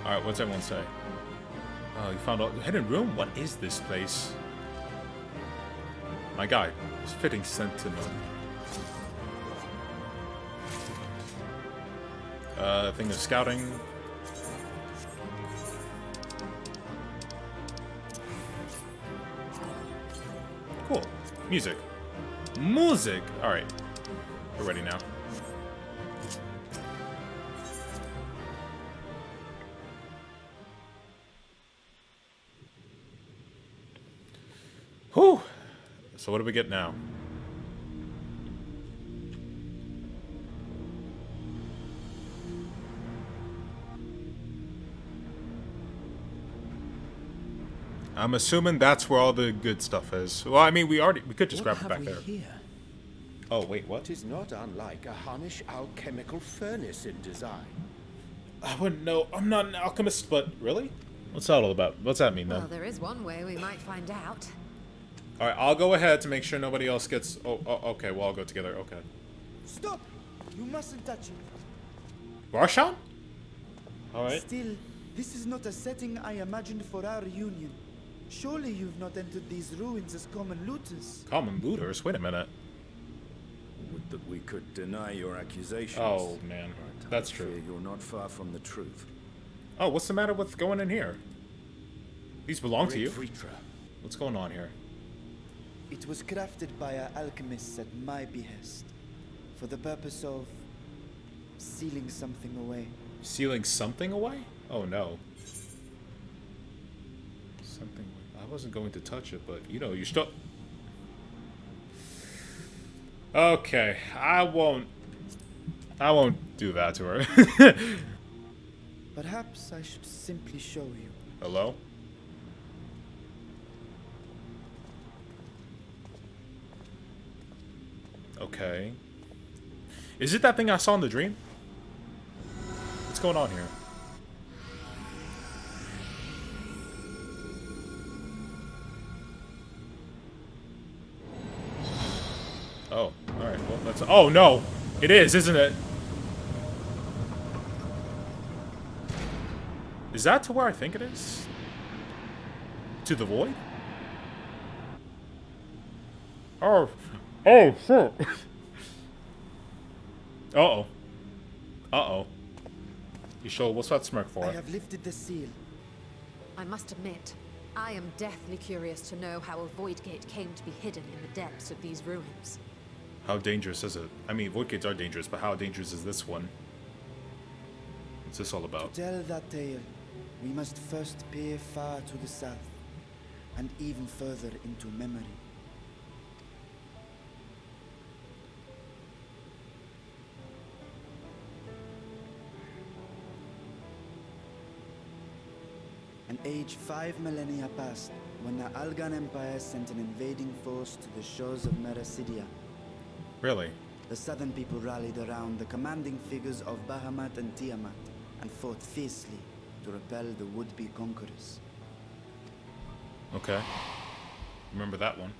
Alright, what's everyone say? Oh, you found a hidden room? What is this place? My guy, it's fitting sentinel. Thing of scouting. Cool. Music. Music! Alright. We're ready now. Whew! So what do we get now? I'm assuming that's where all the good stuff is. Well, I mean, we could just grab it back there. Here? Oh, wait, what? It is not unlike a Harnish alchemical furnace in design. I wouldn't know. I'm not an alchemist, but really? What's that all about? What's that mean, then? Well, there is one way we might find out. Alright, I'll go ahead to make sure nobody else gets... Oh, okay, we'll all go together. Okay. Stop! You mustn't touch it. Varshan? Alright. Still, this is not a setting I imagined for our reunion. Surely you've not entered these ruins as common looters. Common looters? Wait a minute. Would that we could deny your accusations. Oh, man. That's I fear true. you're not far from the truth. Oh, what's the matter with going in here? These belong to you. Vritra. What's going on here? It was crafted by our alchemists at my behest, for the purpose of sealing something away. Sealing something away? Oh, no. Something... I wasn't going to touch it, but, you know, you're still... Okay, I won't do that to her. Perhaps I should simply show you. Hello? Okay. Is it that thing I saw in the dream? What's going on here? Oh, alright, well that's... Oh no! It is, isn't it? Is that to where I think it is? To the void? Oh. Oh, shit. Uh-oh. Uh-oh. Yshtola, what's that smirk for? I have lifted the seal. I must admit, I am deathly curious to know how a void gate came to be hidden in the depths of these ruins. How dangerous is it? I mean, void gates are dangerous, but how dangerous is this one? What's this all about? To tell that tale, we must first peer far to the south, and even further into memory. An age 5 millennia passed when the Algan Empire sent an invading force to the shores of Merasidia. Really? The southern people rallied around the commanding figures of Bahamut and Tiamat and fought fiercely to repel the would-be conquerors. Okay. Remember that one.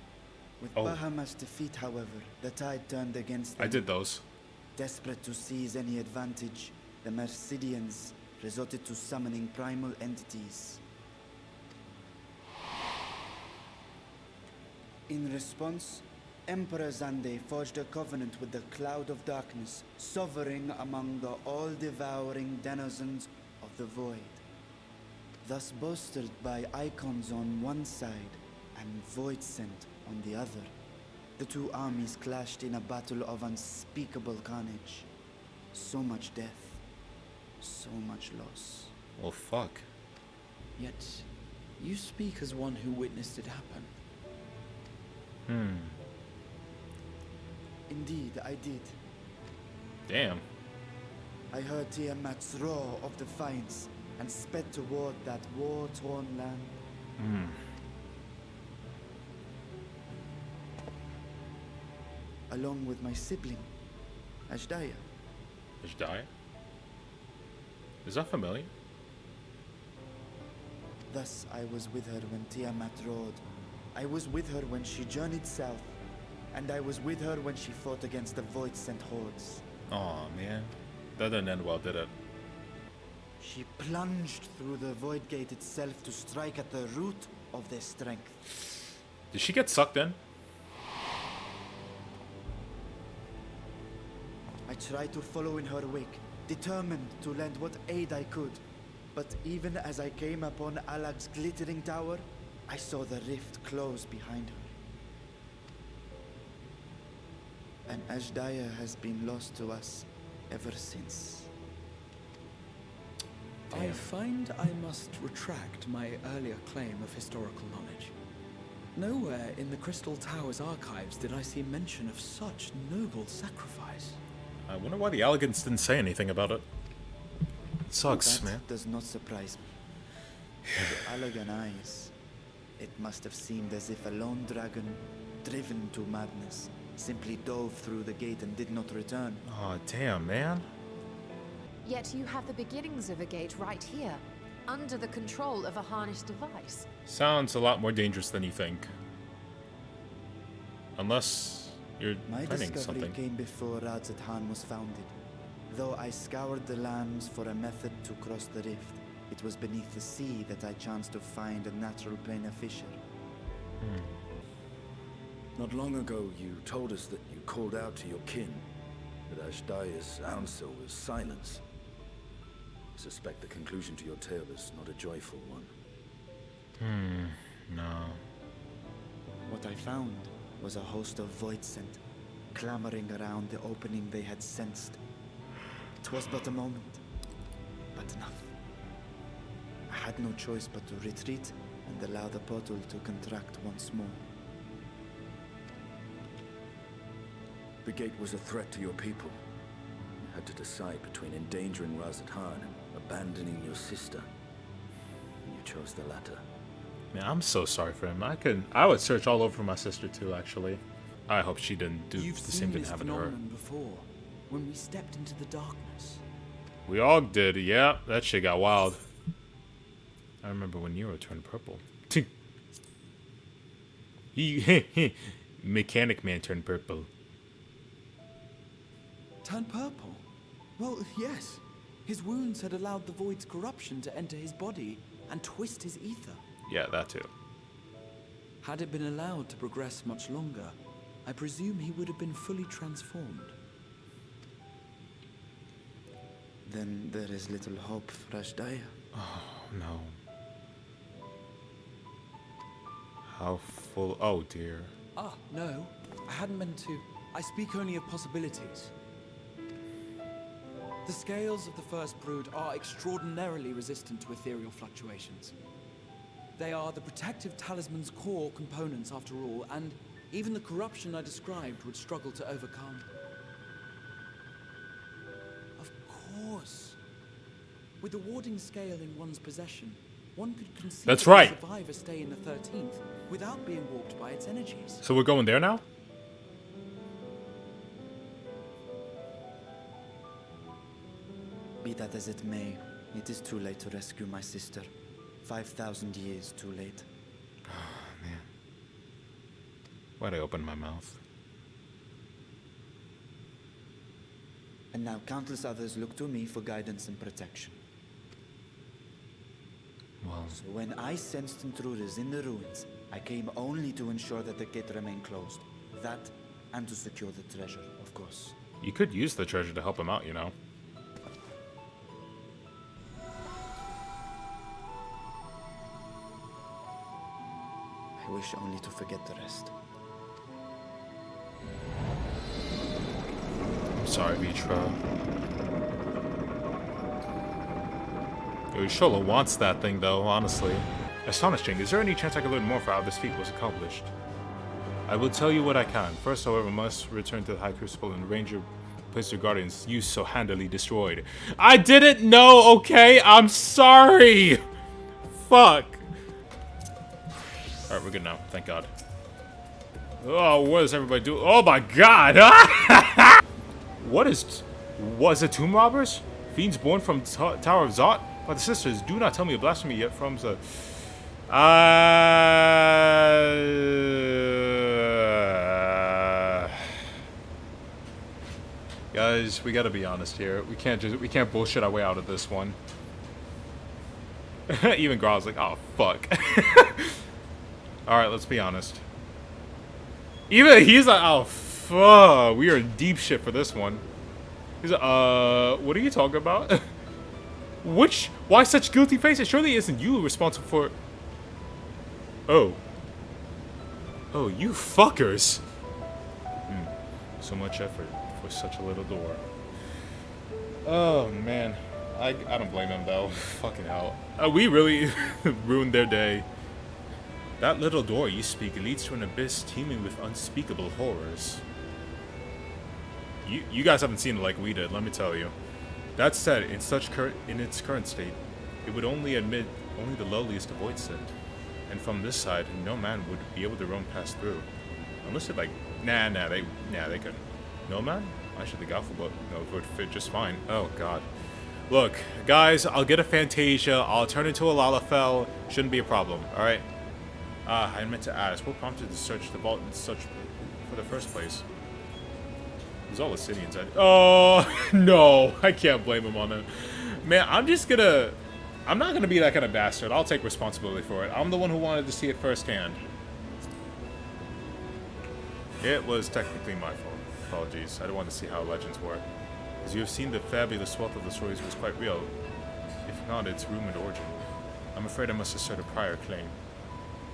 With Oh. Bahamut's defeat, however, the tide turned against them. I did those. Desperate to seize any advantage, the Mercidians resorted to summoning primal entities. In response, Emperor Zande forged a covenant with the Cloud of Darkness, sovereign among the all-devouring denizens of the Void. Thus bolstered by icons on one side and Void Scent on the other, the two armies clashed in a battle of unspeakable carnage. So much death, so much loss. Well, fuck. Yet, you speak as one who witnessed it happen. Indeed, I did. Damn. I heard Tiamat's roar of defiance and sped toward that war-torn land. Along with my sibling, Ashdaya. Yshtola? Is that familiar? Thus I was with her when Tiamat roared. I was with her when she journeyed south. And I was with her when she fought against the Void-Sent hordes. Aw, man. That didn't end well, did it? She plunged through the void gate itself to strike at the root of their strength. Did she get sucked in? I tried to follow in her wake, determined to lend what aid I could. But even as I came upon Alag's glittering tower, I saw the rift close behind her. And Yshtola has been lost to us ever since. I find I must retract my earlier claim of historical knowledge. Nowhere in the Crystal Tower's archives did I see mention of such noble sacrifice. I wonder why the Elegants didn't say anything about it. It sucks, That man. does not surprise me. To Allagan eyes, it must have seemed as if a lone dragon, driven to madness, simply dove through the gate and did not return. Oh, damn, man. Yet you have the beginnings of a gate right here, under the control of a harnessed device. Sounds a lot more dangerous than you think. Unless you're My planning discovery something. came before Radzat was founded. Though I scoured the lands for a method to cross the rift, it was beneath the sea that I chanced to find a natural planar fissure. Not long ago, you told us that you called out to your kin, but Yshtola's answer was silence. I suspect the conclusion to your tale is not a joyful one. No. What I found was a host of void scent, clamoring around the opening they had sensed. It was but a moment, but enough. I had no choice but to retreat and allow the portal to contract once more. The gate was a threat to your people. You had to decide between endangering Radzat and abandoning your sister. And you chose the latter. Man, I'm so sorry for him. I would search all over for my sister too, actually. I hope she didn't do You've the seen same thing this happen to her. phenomenon before, when we stepped into the darkness. We all did, yeah. That shit got wild. I remember when Nero turned purple. He Mechanic Man turned purple. Turned purple? Well, yes. His wounds had allowed the void's corruption to enter his body and twist his ether. Yeah, that too. Had it been allowed to progress much longer, I presume he would have been fully transformed. Then there is little hope for Yshtola. Oh, no. How full... Oh, dear. Ah, no. I hadn't meant to. I speak only of possibilities. The scales of the first brood are extraordinarily resistant to ethereal fluctuations. They are the protective talisman's core components after all, and even the corruption I described would struggle to overcome. Of course. With the warding scale in one's possession, one could That's conceivably right. survive a stay in the 13th without being warped by its energies. So we're going there now? Be that as it may, it is too late to rescue my sister. 5,000 years too late. Man. Why'd I open my mouth? And now countless others look to me for guidance and protection. Well, So when I sensed intruders in the ruins, I came only to ensure that the gate remained closed. That, and to secure the treasure, of course. you could use the treasure to help him out, you know. I wish only to forget the rest. I'm sorry, Vitra. Yshtola wants that thing, though, honestly. Astonishing. Is there any chance I could learn more for how this feat was accomplished? I will tell you what I can. First, however, must return to the High Crucible and Ranger place your guardians you so handily destroyed. I didn't know, okay? I'm sorry! Fuck. Alright, we're good now. Thank God. Oh, what does everybody do? Oh my God! What is... Was it tomb robbers? Fiends born from Tower of Zot? But the sisters, do not tell me a blasphemy yet from the... Guys, we gotta be honest here. We can't bullshit our way out of this one. Even Growl's like, oh, fuck. Alright, let's be honest. Even he's like, oh, fuck. We are in deep shit for this one. He's like, what are you talking about? Why such guilty faces? Surely isn't you responsible for... Oh. Oh, you fuckers. So much effort for such a little door. Oh, man. I don't blame him, though. Fucking hell. We really ruined their day. That little door you speak leads to an abyss teeming with unspeakable horrors. You guys haven't seen it like we did, let me tell you. That said, in its current state, it would only admit only the lowliest of void sinned. And from this side, no man would be able to roam past through. Unless it like, they couldn't. No man? I should think Alpha, but no, it would fit just fine. Oh god. Look, guys, I'll get a Fantasia, I'll turn into a Lalafell, shouldn't be a problem, alright? I meant to ask, what prompted to search the vault in such for the first place? It was all the Sidians. Oh, no, I can't blame him on it. Man, I'm not gonna be that kind of bastard. I'll take responsibility for it. I'm the one who wanted to see it firsthand. It was technically my fault. Apologies. I didn't want to see how legends work. As you have seen, the fabulous wealth of the stories was quite real, if not its rumored origin. I'm afraid I must assert a prior claim.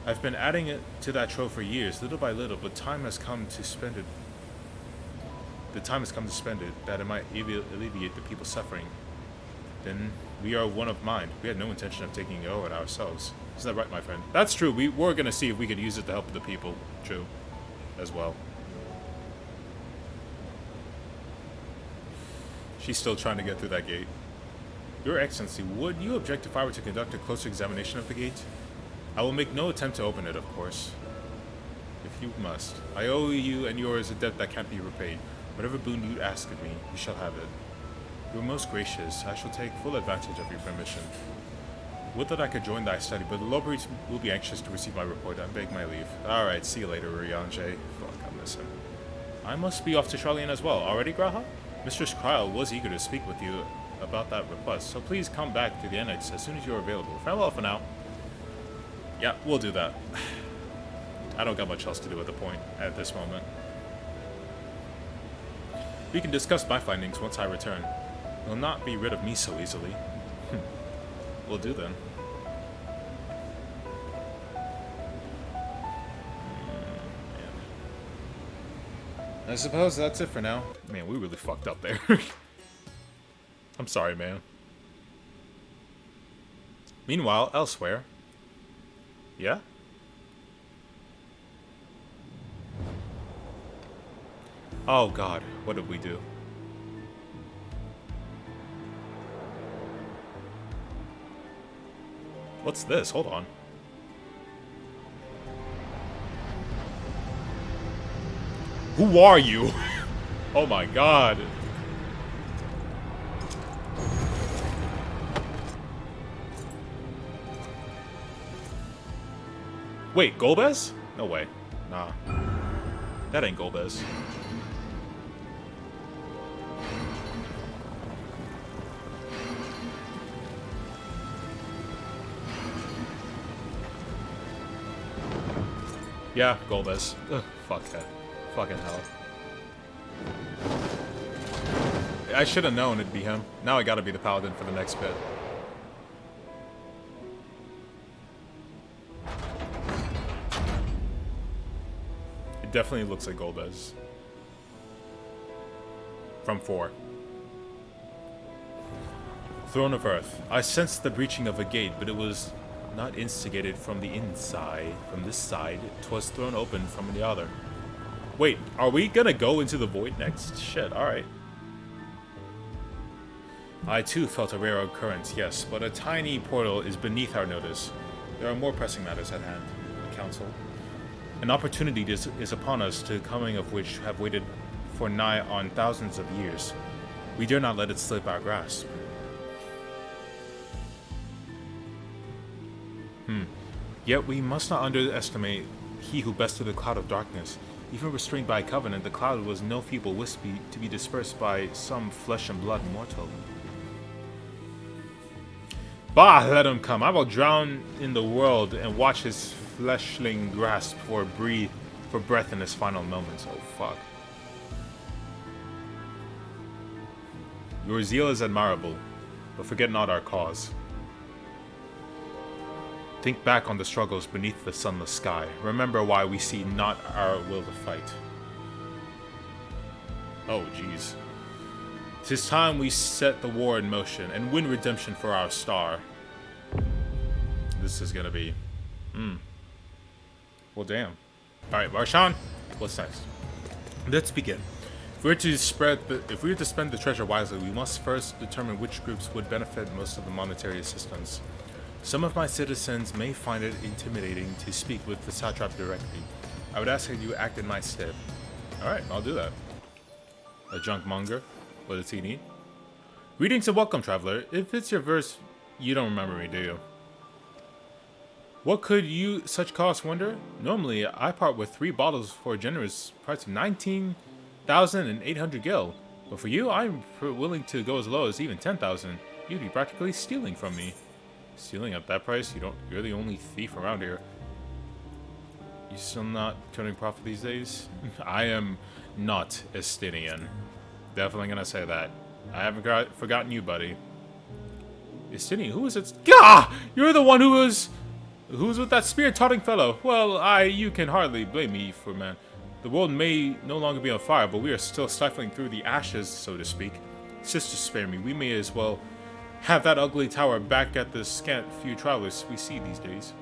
I've been adding it to that trove for years, little by little, but time has come to spend it. The time has come to spend it, that it might alleviate the people's suffering. Then we are one of mind. We had no intention of taking it over ourselves. Is that right, my friend? That's true. We were going to see if we could use it to help the people. True. As well. She's still trying to get through that gate. Your Excellency, would you object if I were to conduct a closer examination of the gate? I will make no attempt to open it, of course. If you must. I owe you and yours a debt that can't be repaid. Whatever boon you ask of me, you shall have it. You are most gracious. I shall take full advantage of your permission. Would that I could join thy study, but the Lowbreeds will be anxious to receive my report. I beg my leave. Alright, see you later, Ryanje. Fuck, I miss him. I must be off to Charlian as well. Already, Graha? Mistress Kyle was eager to speak with you about that request, so please come back to the annex as soon as you are available. Farewell for now. Yeah, we'll do that. I don't got much else to do at this moment. We can discuss my findings once I return. You'll not be rid of me so easily. Will do then. I suppose that's it for now. Man, we really fucked up there. I'm sorry, man. Meanwhile, elsewhere. Yeah? Oh god, what did we do? What's this? Hold on. Who are you? Oh my god. Wait, Golbez? No way. Nah. That ain't Golbez. Yeah, Golbez. Ugh, fuck that. Fucking hell. I should have known it'd be him. Now I gotta be the paladin for the next bit. It definitely looks like Golbez. From 4. Throne of Earth. I sensed the breaching of a gate, but it was not instigated from the inside. From this side, 'twas thrown open from the other. Wait, are we gonna go into the void next? Shit, alright. I too felt a rare occurrence, yes, but a tiny portal is beneath our notice. There are more pressing matters at hand, Council. An opportunity is upon us, to coming of which have waited for nigh on thousands of years. We dare not let it slip our grasp. Yet we must not underestimate he who bested the cloud of darkness. Even restrained by a covenant, the cloud was no feeble wisp to be dispersed by some flesh and blood mortal. Bah, let him come. I will drown in the world and watch his fleshling grasp for breath in his final moments. Oh, fuck. Your zeal is admirable, but forget not our cause. Think back on the struggles beneath the sunless sky. Remember why we see not our will to fight. Oh, jeez. 'Tis time we set the war in motion and win redemption for our star. This is gonna be... Well, damn. Alright, Marshawn, what's next? Let's begin. If we're to spend the treasure wisely, we must first determine which groups would benefit most of the monetary assistance. Some of my citizens may find it intimidating to speak with the satrap directly. I would ask that you act in my stead. Alright, I'll do that. A junk monger? What does he need? Greetings and welcome, traveler. If it's your verse, you don't remember me, do you? What could you such cost wonder? Normally, I part with 3 bottles for a generous price of 19,800 gil. But for you, I'm willing to go as low as even 10,000. You'd be practically stealing from me. Stealing at that price? You're the only thief around here. You still not turning profit these days? I am not Estinian. Definitely gonna say that. I haven't forgotten you, buddy. Estinian? Who is it? Gah! You're the one who was with that spear-toting fellow. Well, you can hardly blame me for, man. The world may no longer be on fire, but we are still stifling through the ashes, so to speak. Sister, spare me. We may as well have that ugly tower back at the scant few travelers we see these days.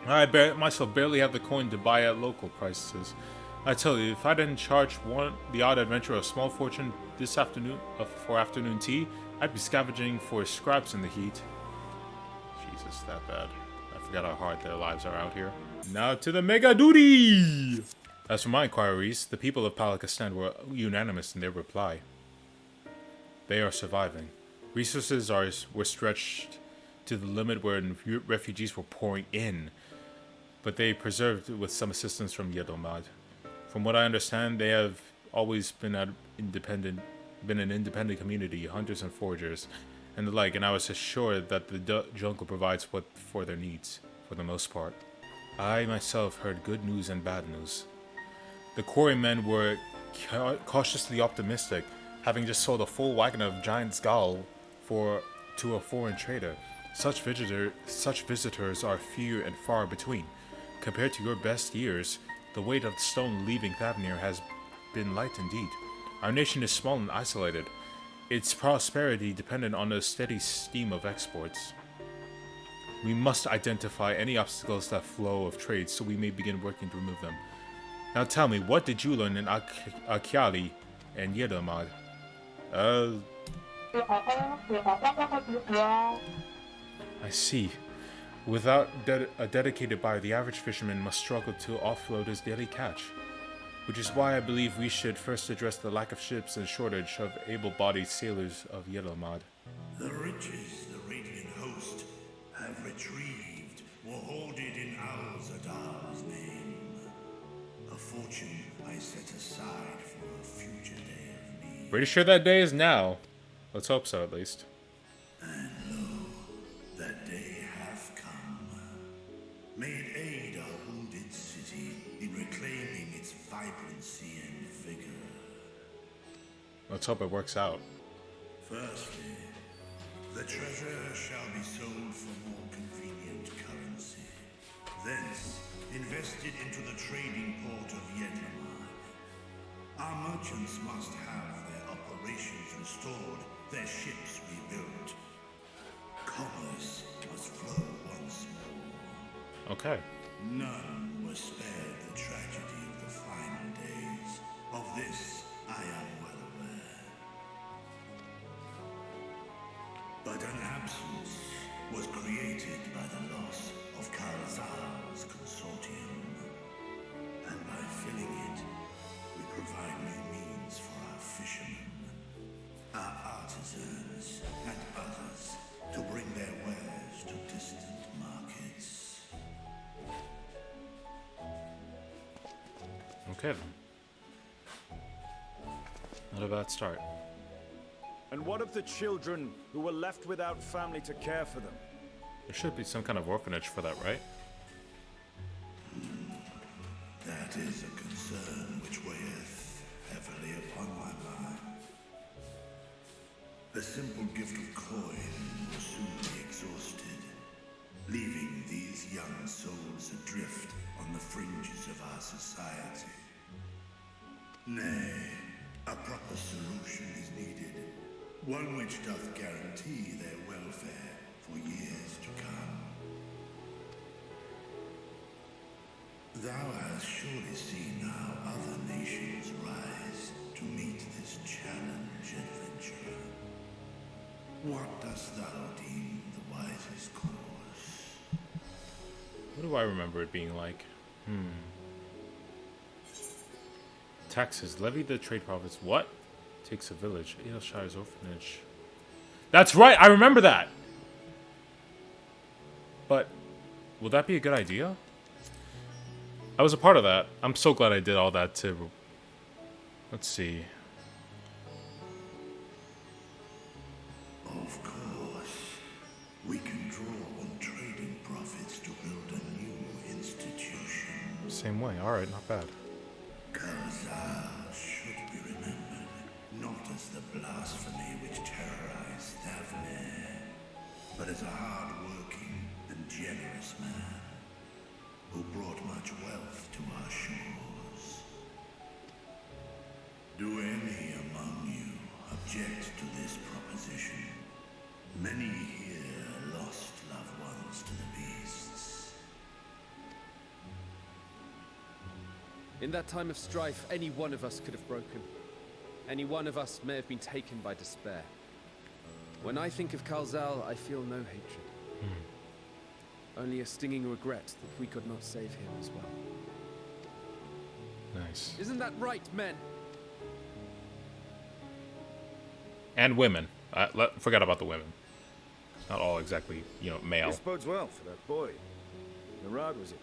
I myself barely have the coin to buy at local prices. I tell you, if I didn't charge the odd adventurer a small fortune this afternoon for afternoon tea, I'd be scavenging for scraps in the heat. Jesus, that bad. I forgot how hard their lives are out here. Now to the mega duty! As for my inquiries, the people of Palakistan were unanimous in their reply. They are surviving. Resources were stretched to the limit where refugees were pouring in, but they preserved with some assistance from Yshtola. From what I understand, they have always been an independent community, hunters and foragers, and the like, and I was assured that the jungle provides for their needs, for the most part. I myself heard good news and bad news. The quarrymen were cautiously optimistic, having just sold a full wagon of giant's gall to a foreign trader. Such visitors are few and far between. Compared to your best years, the weight of the stone leaving Thavnir has been light indeed. Our nation is small and isolated, its prosperity dependent on a steady stream of exports. We must identify any obstacles to that flow of trade so we may begin working to remove them. Now tell me, what did you learn in Akyali and Yshtola? I see. Without a dedicated buyer, the average fisherman must struggle to offload his daily catch. Which is why I believe we should first address the lack of ships and shortage of able-bodied sailors of Yshtola. The riches the Radiant Host have retrieved were hoarded in Al-Zadar's name. A fortune I set aside for a future day of need. Pretty sure that day is now. Let's hope so, at least. And lo, that day hath come. May it aid our wounded city in reclaiming its vibrancy and vigor. Let's hope it works out. Firstly, the treasure shall be sold for more convenient currency. Thence, invested into the trading port of Yshtola. Our merchants must have their operations restored, their ships rebuilt. Commerce must flow once more. Okay. None were spared the tragedy of the final days. Of this, I am well aware. But an absence was created by the loss of Karazar's consortium. And by filling it, we provide new means for our fishermen, our artisans, and others to bring their wares to distant markets. Okay then. Not a bad start. And what of the children who were left without family to care for them? There should be some kind of orphanage for that, right? That is a concern which weigheth heavily upon my mind. The simple gift of coin will soon be exhausted, leaving these young souls adrift on the fringes of our society. Nay, a proper solution is needed, one which doth guarantee their welfare for years to come. Thou hast surely seen how other nations rise to meet this challenge, adventurer. What dost thou deem the wisest course? What do I remember it being like? Taxes. Levy the trade profits. What? Takes a village. Aylshire's orphanage. That's right! I remember that! But, will that be a good idea? I was a part of that. I'm so glad I did all that too. Let's see. Of course, we can draw on trading profits to build a new institution. Same way. Alright, not bad. Kalzar should be remembered, not as the blasphemy which terrorized Thavne, but as a hard-working and generous man who brought much wealth to our shores. Do any among you object to this proposition? Many here lost loved ones to the beasts. In that time of strife, any one of us could have broken. Any one of us may have been taken by despair. When I think of Kalzal, I feel no hatred. Only a stinging regret that we could not save him as well. Nice. Isn't that right, men? And women. Forget about the women. Not all exactly, male. This bodes well for that boy. Narad, was it?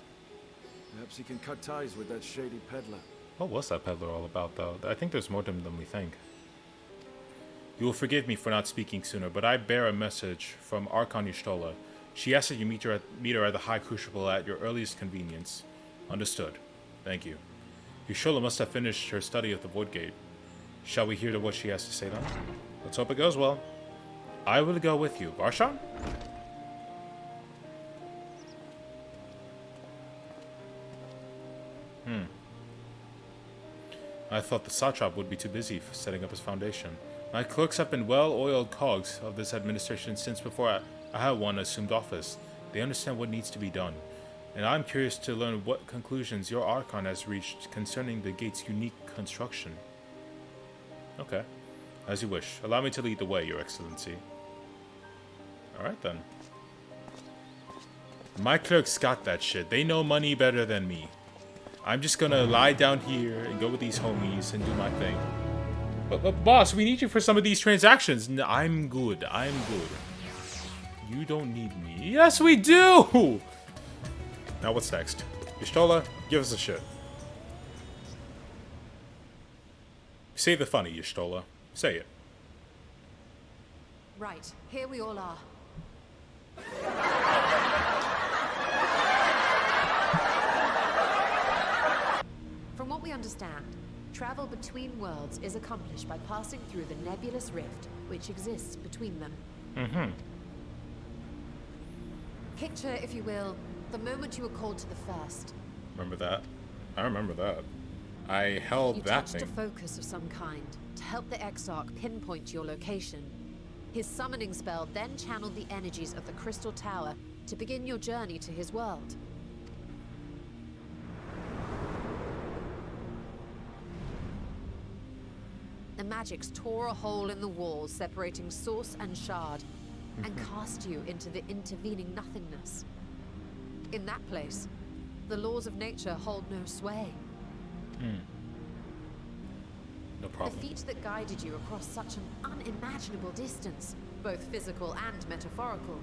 Perhaps he can cut ties with that shady peddler. What was that peddler all about, though? I think there's more to him than we think. You will forgive me for not speaking sooner, but I bear a message from Archon Yshtola. She asks that you meet her at the High Crucible at your earliest convenience. Understood. Thank you. Yshtola must have finished her study of the Void Gate. Shall we hear what she has to say then? Let's hope it goes well. I will go with you. Varshan? I thought the Satrap would be too busy for setting up his foundation. My clerks have been well-oiled cogs of this administration since before I had one assumed office. They understand what needs to be done. And I'm curious to learn what conclusions your Archon has reached concerning the gate's unique construction. Okay. As you wish. Allow me to lead the way, Your Excellency. Alright then. My clerks got that shit. They know money better than me. I'm just gonna lie down here and go with these homies and do my thing. But boss, we need you for some of these transactions. I'm good. I'm good. You don't need me. Yes, we do! Now what's next? Yshtola, give us a shit. Say the funny, Yshtola. Say it. Right, here we all are. From what we understand, travel between worlds is accomplished by passing through the nebulous rift which exists between them. Picture, if you will, the moment you were called to the first. Remember that? I remember that. I held You that touched a thing. focus of some kind to help the Exarch pinpoint your location. His summoning spell then channeled the energies of the Crystal Tower to begin your journey to his world. The magics tore a hole in the walls separating source and shard, and cast you into the intervening nothingness. In that place, the laws of nature hold no sway. No The problem. feat that guided you across such an unimaginable distance, both physical and metaphorical,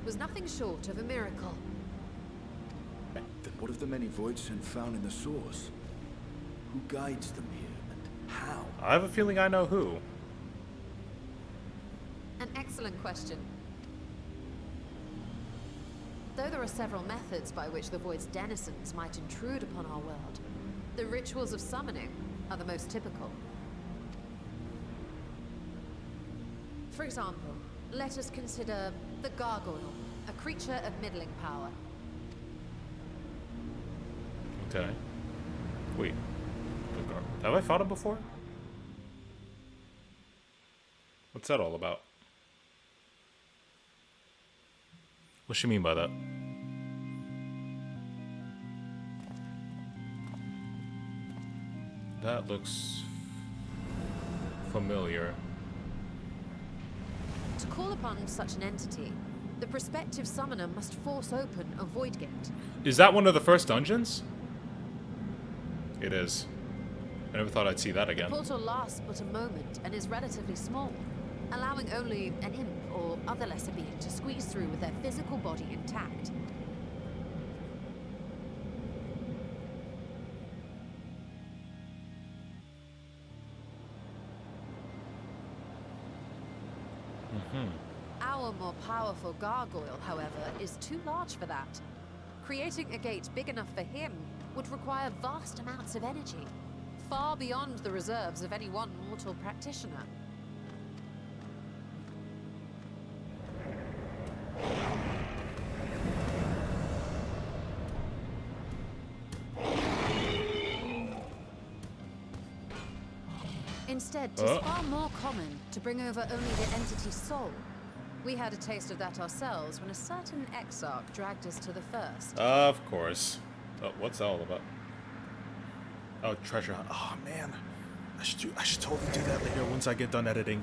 was nothing short of a miracle. Then what of the many voids found in the source? Who guides them here, and how? I have a feeling I know who. An excellent question. Though there are several methods by which the Void's denizens might intrude upon our world, the rituals of summoning are the most typical. For example, let us consider the Gargoyle, a creature of middling power. Okay. Wait. Have I fought him before? What's that all about? What's she mean by that? That looks familiar. To call upon such an entity, the prospective summoner must force open a void gate. Is that one of the first dungeons? It is. I never thought I'd see that again. The portal lasts but a moment and is relatively small, allowing only an imp or other lesser being to squeeze through with their physical body intact. Our more powerful gargoyle, however, is too large for that. Creating a gate big enough for him would require vast amounts of energy, far beyond the reserves of any one mortal practitioner. Instead, 'tis far more common to bring over only the entity's soul. We had a taste of that ourselves when a certain exarch dragged us to the first. Of course. Oh, what's that all about? Oh, treasure hunt. Oh, man. I should totally do that later once I get done editing.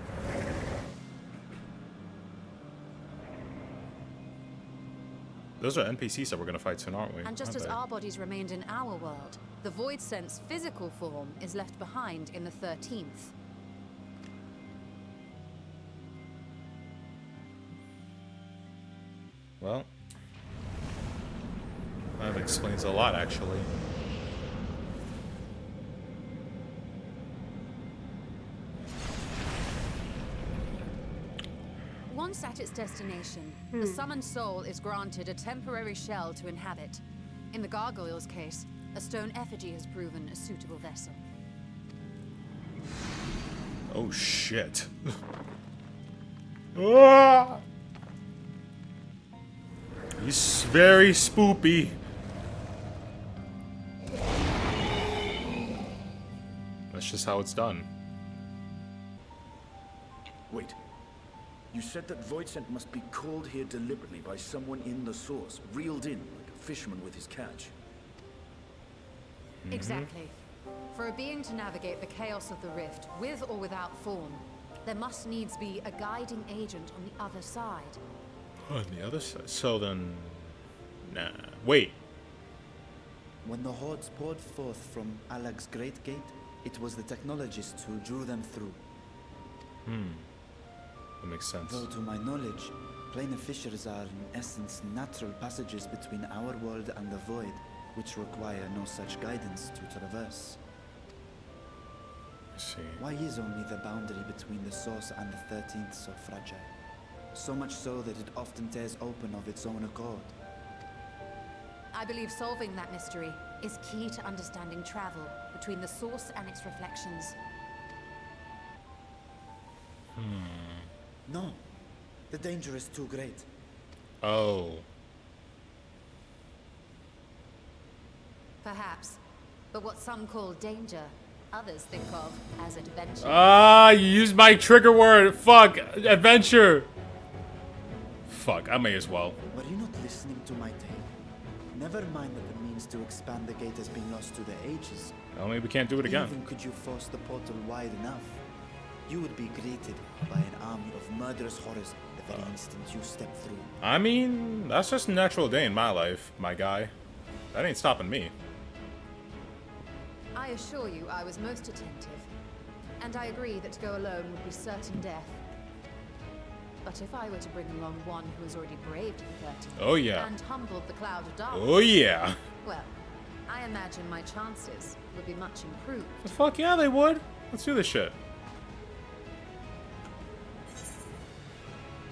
Those are NPCs that we're gonna fight soon, aren't we? And just as our bodies remained in our world, the Void Sense physical form is left behind in the 13th. Well, that explains a lot, actually. Once at its destination, the summoned soul is granted a temporary shell to inhabit. In the gargoyle's case, a stone effigy has proven a suitable vessel. Oh, shit. Ah! He's very spoopy. That's just how it's done. Wait. You said that Voidsent must be called here deliberately by someone in the source, reeled in like a fisherman with his catch. Exactly. For a being to navigate the chaos of the rift, with or without form, there must needs be a guiding agent on the other side. On the other side? So then... Nah. Wait. When the hordes poured forth from Alag's Great Gate, it was the technologists who drew them through. That makes sense. Though to my knowledge, planar fissures are in essence natural passages between our world and the void, which require no such guidance to traverse. I see. Why is only the boundary between the source and the 13th so fragile? So much so that it often tears open of its own accord. I believe solving that mystery is key to understanding travel between the source and its reflections. No, the danger is too great. Oh. Perhaps. But what some call danger, others think of as adventure. Ah, you used my trigger word. Fuck. Adventure. Fuck, I may as well. Were you not listening to my tale? Never mind that the means to expand the gate has been lost to the ages. Well, maybe we can't do it again. Even could you force the portal wide enough, you would be greeted by an army of murderous horrors the very instant you step through. I mean, that's just a natural day in my life, my guy. That ain't stopping me. I assure you I was most attentive. And I agree that to go alone would be certain death. But if I were to bring along one who has already braved the 13th Oh, yeah. and humbled the cloud of darkness, Oh, yeah. well, I imagine my chances would be much improved. The fuck yeah, they would. Let's do this shit.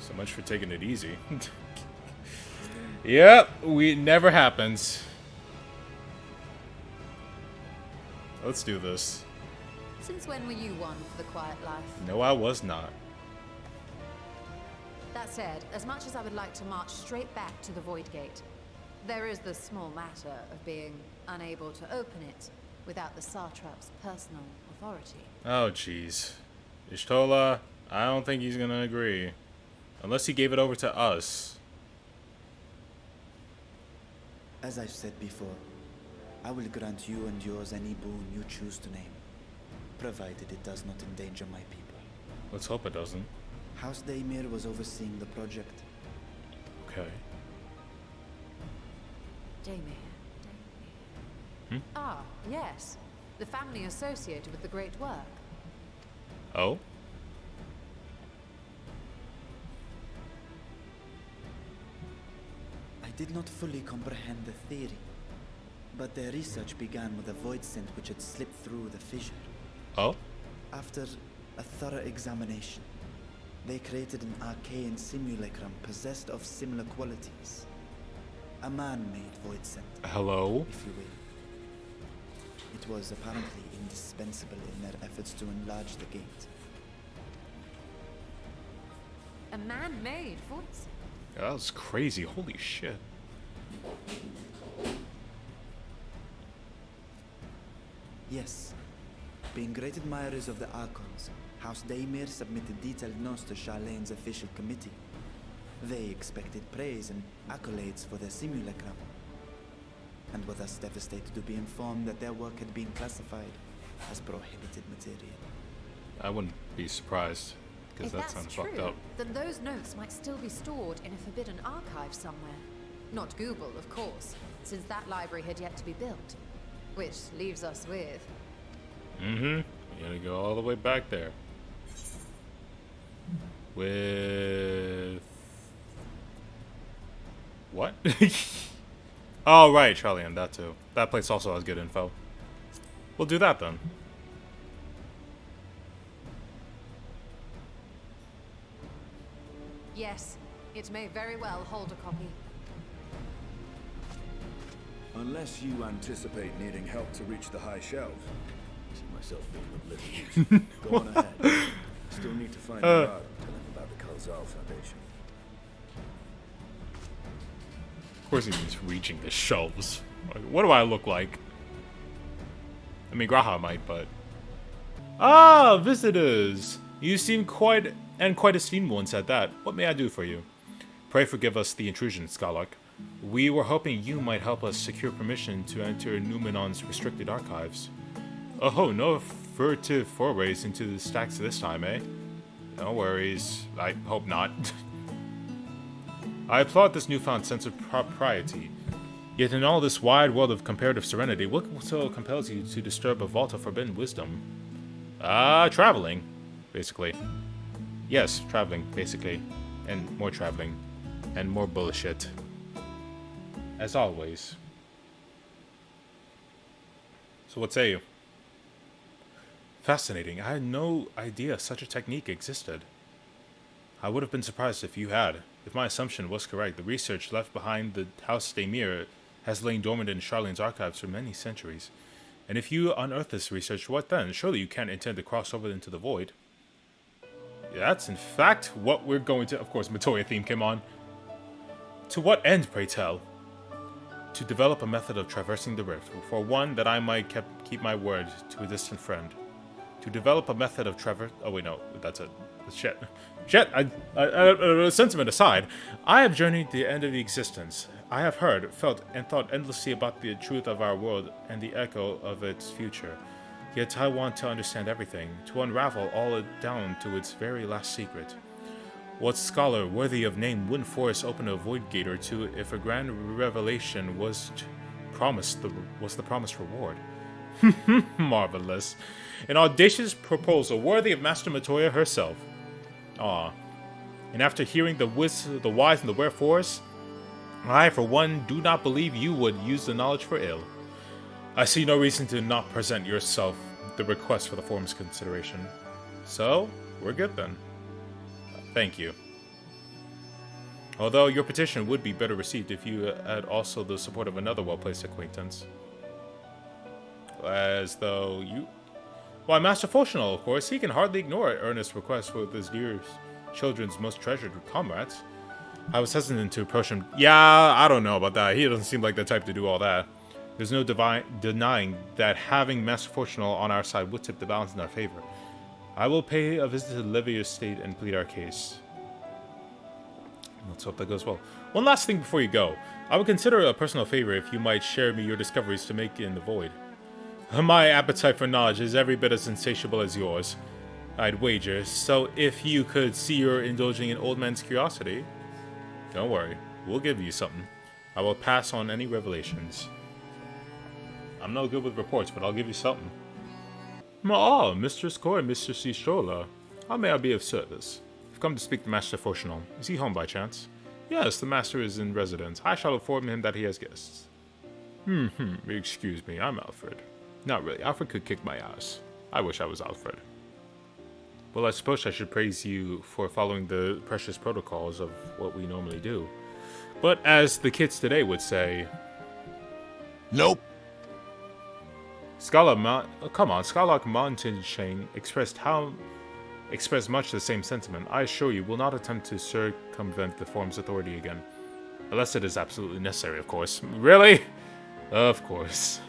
So much for taking it easy. Yep, never happens. Let's do this. Since when were you one for the quiet life? No, I was not. That said, as much as I would like to march straight back to the Void Gate, there is the small matter of being unable to open it without the Satrap's personal authority. Oh, jeez. Yshtola, I don't think he's gonna agree. Unless he gave it over to us. As I've said before, I will grant you and yours any boon you choose to name, provided it does not endanger my people. Let's hope it doesn't. House Daymir was overseeing the project. Okay. Daymir. Hmm? Ah, yes. The family associated with the great work. Oh? I did not fully comprehend the theory, but their research began with a void scent which had slipped through the fissure. Oh? After a thorough examination, they created an arcane simulacrum possessed of similar qualities. A man-made void scent, Hello? if you will. It was apparently indispensable in their efforts to enlarge the gate. A man-made voice. That was crazy. Holy shit. Yes. Being great admirers of the Archons, House Daymir submitted detailed notes to Charlene's official committee. They expected praise and accolades for their simulacrum, and were thus devastated to be informed that their work had been classified as prohibited material. I wouldn't be surprised, because If that that's sounds true, fucked up. then those notes might still be stored in a forbidden archive somewhere. Not Google, of course, since that library had yet to be built. Which leaves us with... Mm-hmm. You gotta go all the way back there. With... What? Oh, right, Charlie, and that too. That place also has good info. We'll do that then. Yes, it may very well hold a copy. Unless you anticipate needing help to reach the high shelves. I see myself being of little use. Go on ahead. Still need to find Murad and tell him about the Kalzal Foundation. Of course he means reaching the shelves. Like, what do I look like? I mean, Graha might, but... Ah, visitors! You seem quite esteemed ones at that. What may I do for you? Pray forgive us the intrusion, Skalak. We were hoping you might help us secure permission to enter Numenon's restricted archives. Oh, no furtive forays into the stacks this time, eh? No worries. I hope not. I applaud this newfound sense of propriety. Yet in all this wide world of comparative serenity, what so compels you to disturb a vault of forbidden wisdom? Traveling, basically. Yes, traveling, basically. And more traveling. And more bullshit. As always. So what say you? Fascinating. I had no idea such a technique existed. I would have been surprised if you had. If my assumption was correct, the research left behind the House Daymir has lain dormant in Charlene's archives for many centuries. And if you unearth this research, what then? Surely you can't intend to cross over into the void. That's in fact what we're going to... Of course, Matoya theme came on. To what end, pray tell? To develop a method of traversing the rift. For one, that I might keep my word to a distant friend. To develop a method of Oh wait, no, that's it. Shit. Shit, sentiment aside, I have journeyed to the end of the existence. I have heard, felt, and thought endlessly about the truth of our world and the echo of its future. Yet I want to understand everything, to unravel all it down to its very last secret. What scholar worthy of name wouldn't force open a void gate or two if a grand revelation was the promised reward? Marvelous. An audacious proposal worthy of Master Matoya herself. Ah. And after hearing the whys, the whys, and the wherefores, I, for one, do not believe you would use the knowledge for ill. I see no reason to not present yourself the request for the form's consideration. So, we're good then. Thank you. Although your petition would be better received if you had also the support of another well-placed acquaintance. As though you... Why, Master Fotional, of course. He can hardly ignore earnest requests for his dear children's most treasured comrades. I was hesitant to approach him. Yeah, I don't know about that. He doesn't seem like the type to do all that. There's no denying that having Master Fotional on our side would tip the balance in our favor. I will pay a visit to Livia's estate and plead our case. Let's hope that goes well. One last thing before you go. I would consider it a personal favor if you might share me your discoveries to make in the void. My appetite for knowledge is every bit as insatiable as yours, I'd wager. So if you could see you're indulging in old man's curiosity, don't worry, we'll give you something. I will pass on any revelations. I'm no good with reports, but I'll give you something. Ah, Mistress Core and Mistress Yshtola. How may I be of service? I've come to speak to Master Fotional. Is he home by chance? Yes, the master is in residence. I shall inform him that he has guests. Excuse me, I'm Alfred. Not really, Alfred could kick my ass. I wish I was Alfred. Well, I suppose I should praise you for following the precious protocols of what we normally do. But as the kids today would say... Nope. Skylark Mountain Chain expressed much the same sentiment. I assure you, will not attempt to circumvent the form's authority again. Unless it is absolutely necessary, of course. Really? Of course.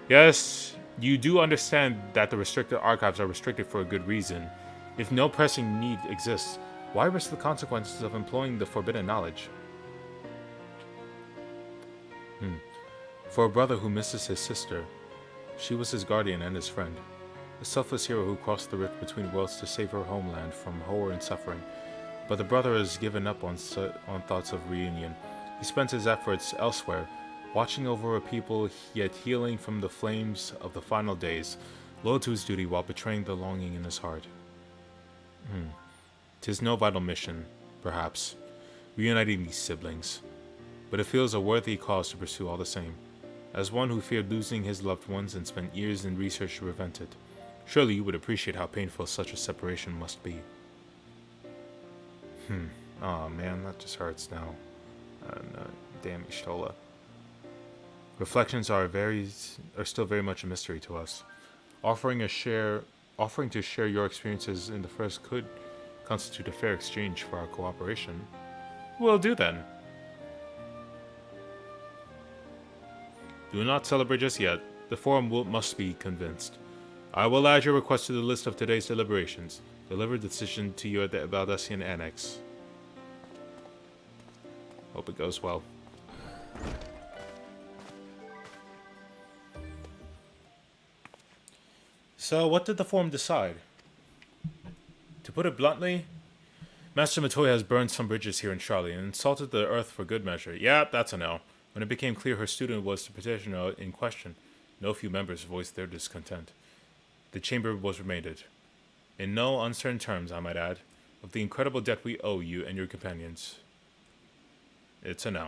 Yes, you do understand that the restricted archives are restricted for a good reason. If no pressing need exists, why risk the consequences of employing the forbidden knowledge? For a brother who misses his sister, she was his guardian and his friend. A selfless hero who crossed the rift between worlds to save her homeland from horror and suffering. But the brother has given up on thoughts of reunion. He spent his efforts elsewhere, watching over a people, yet healing from the flames of the final days, loyal to his duty while betraying the longing in his heart. 'Tis no vital mission, perhaps, reuniting these siblings, but it feels a worthy cause to pursue all the same. As one who feared losing his loved ones and spent years in research to prevent it, surely you would appreciate how painful such a separation must be. Oh man, that just hurts now. Damn Yshtola. Reflections are still very much a mystery to us. Offering to share your experiences in the first could constitute a fair exchange for our cooperation. Will do then. Do not celebrate just yet. The forum must be convinced. I will add your request to the list of today's deliberations. Deliver the decision to you at the Valdesian Annex. Hope it goes well. So, what did the forum decide? To put it bluntly, Master Matoya has burned some bridges here in Charlie and insulted the earth for good measure. Yeah, that's a no. When it became clear her student was the petitioner in question, no few members voiced their discontent. The chamber was reminded, in no uncertain terms, I might add, of the incredible debt we owe you and your companions. It's a no.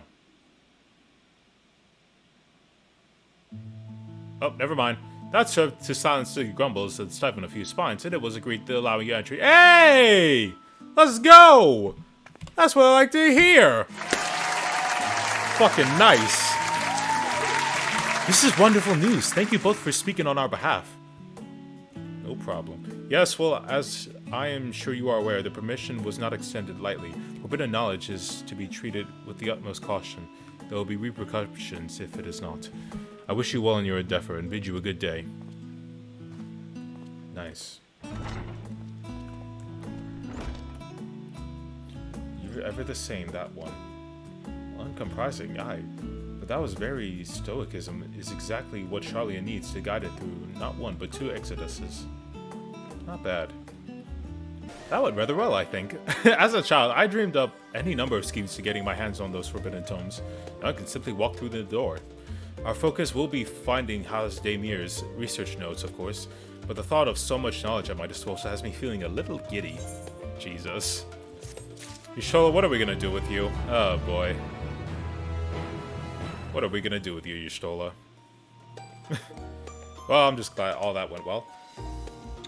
Oh, never mind. That served to silence the grumbles and stiffen a few spines, and it was agreed to allow you entry. Hey! Let's go! That's what I like to hear! Fucking nice. This is wonderful news. Thank you both for speaking on our behalf. No problem. Yes, well, as I am sure you are aware, the permission was not extended lightly. Forbidden knowledge is to be treated with the utmost caution. There will be repercussions if it is not. I wish you well in your endeavor and bid you a good day. Nice. You're ever the same, that one. Uncomprising, aye. But that was very stoicism, is exactly what Charlia needs to guide it through not one but two exoduses. Not bad. That went rather well, I think. As a child, I dreamed up any number of schemes to getting my hands on those forbidden tomes. Now I can simply walk through the door. Our focus will be finding House Damir's research notes, of course, but the thought of so much knowledge at my disposal has me feeling a little giddy. Jesus. Yshtola, what are we gonna do with you? Oh boy. What are we gonna do with you, Yshtola? Well, I'm just glad all that went well.